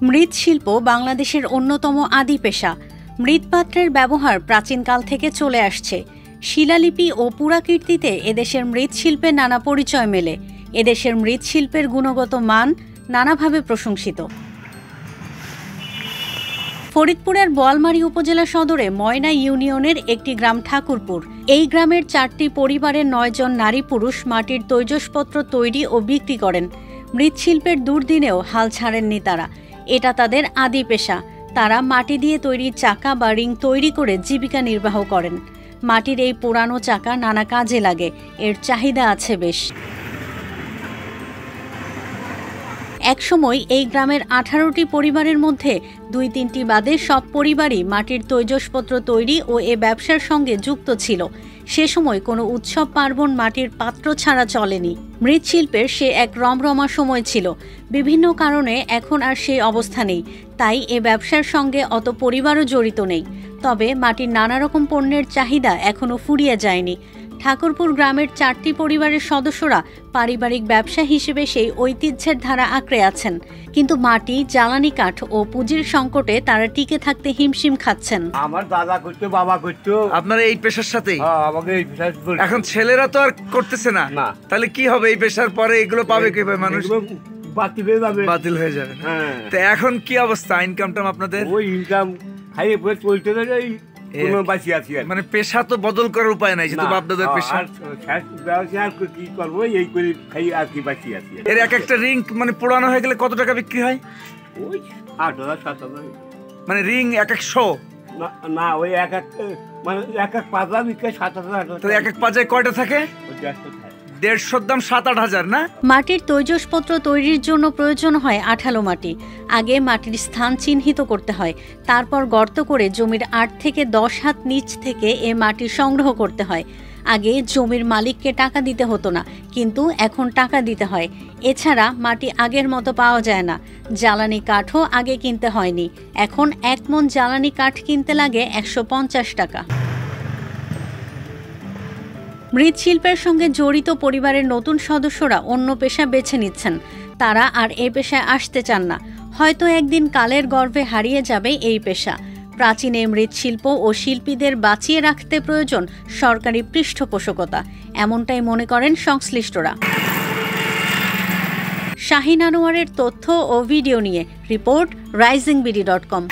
মৃৎশিল্প বাংলাদেশের অন্যতম আদি পেশা। মৃৎপাত্রের ব্যবহার প্রাচীনকাল থেকে চলে আসছে। শিলালিপি ও পুরাকীর্তিতে এদেশের মৃৎশিল্পের নানা পরিচয় মেলে। এদেশের মৃৎশিল্পের গুণগত মান নানাভাবে প্রশংসিত। ফরিদপুরের বোয়ালমারী উপজেলা সদরে ময়না ইউনিয়নের একটি গ্রাম ঠাকুরপুর। এই গ্রামের 4টি পরিবারের 9 জন নারী পুরুষ মাটির তৈজসপত্র তৈরি ও বিক্রি করেন। মৃৎশিল্পের দুর্দিনেও হাল ছাড়েননি তারা। এটা তাদের আদি পেশা। তারা মাটি দিয়ে তৈরি চাকা বা রিং তৈরি করে জীবিকা নির্বাহ করেন। মাটির এই পুরানো চাকা নানা কাজে লাগে, এর চাহিদা আছে বেশ। একসময় এই গ্রামের 18টি পরিবারের মধ্যে 2-3টি বাদে সব পরিবারই মাটির তৈজসপত্র তৈরি ও এ ব্যবসার সঙ্গে যুক্ত ছিল। সে সময় কোনো উৎসব পার্বণ মাটির পাত্র ছাড়া চলেনি। মৃৎশিল্পের সে এক রমরমা সময় ছিল। বিভিন্ন কারণে এখন আর সেই অবস্থা নেই, তাই এ ব্যবসার সঙ্গে অত পরিবারও জড়িত নেই। তবে মাটির নানা রকম পণ্যের চাহিদা এখনও ফুরিয়ে যায়নি। ঠাকুরপুর গ্রামের 4টি পরিবারের সদস্যরা পারিবারিক ব্যবসা হিসেবে সেই ঐতিহ্যের ধারা আঁকড়ে আছেন, কিন্তু মাটি, জ্বালানি কাঠ ও পুঁজির সংকটে তারা টিকে থাকতে হিমশিম খাচ্ছেন। আমার দাদা করতো, বাবা করতো। আপনারা এই পেশার সাথেই? আমাকে এই পেশা। এখন ছেলেরা তো আর করতেছে না, তাহলে কি হবে? এই পেশার পরে এগুলো পাবে কিভাবে মানুষ? বাতিল হয়ে যাবে। তো এখন কি অবস্থা ইনকামটা আপনাদের? ওই ইনকাম খাইয়ে পরে চলতে দেয়। মানে পেশা তো বদল করার উপায় নাই, যেহেতু আপনাদের পেশা। কি করবো, এই করে খাই আর কি বাঁচি আছি। এর এক একটা রিং মানে পুরানো হয়ে গেলে কত টাকা বিক্রি হয়? ওই 8,000-7,000। মানে রিং এক 100? না, ওই এক এক পাজা বিক্রি 7,000-8,000। তো এক পাজায় কয়টা থাকে? 150-র দাম 7-8 হাজার না? মাটির তৈজসপত্র তৈরির জন্য প্রয়োজন হয় আঠালো মাটি। আগে মাটির স্থান চিহ্নিত করতে হয়, তারপর গর্ত করে জমির 8 থেকে 10 হাত নিচ থেকে এ মাটি সংগ্রহ করতে হয়। আগে জমির মালিককে টাকা দিতে হতো না, কিন্তু এখন টাকা দিতে হয়। এছাড়া মাটি আগের মতো পাওয়া যায় না। জ্বালানি কাঠও আগে কিনতে হয়নি। এখন 1 মণ জ্বালানি কাঠ কিনতে লাগে 150 টাকা। মৃৎশিল্পের সঙ্গে জড়িত পরিবারের নতুন সদস্যরা অন্য পেশা বেছে নিচ্ছেন। তারা আর এই পেশায় আসতে চান না। হয়তো একদিন কালের গর্ভে হারিয়ে যাবে এই পেশা। প্রাচীন এই মৃৎশিল্প ও শিল্পীদের বাঁচিয়ে রাখতে প্রয়োজন সরকারি পৃষ্ঠপোষকতা, এমনটাই মনে করেন সংশ্লিষ্টরা। শাহিন আনোয়ারের তথ্য ও ভিডিও নিয়ে রিপোর্ট risingBD.com।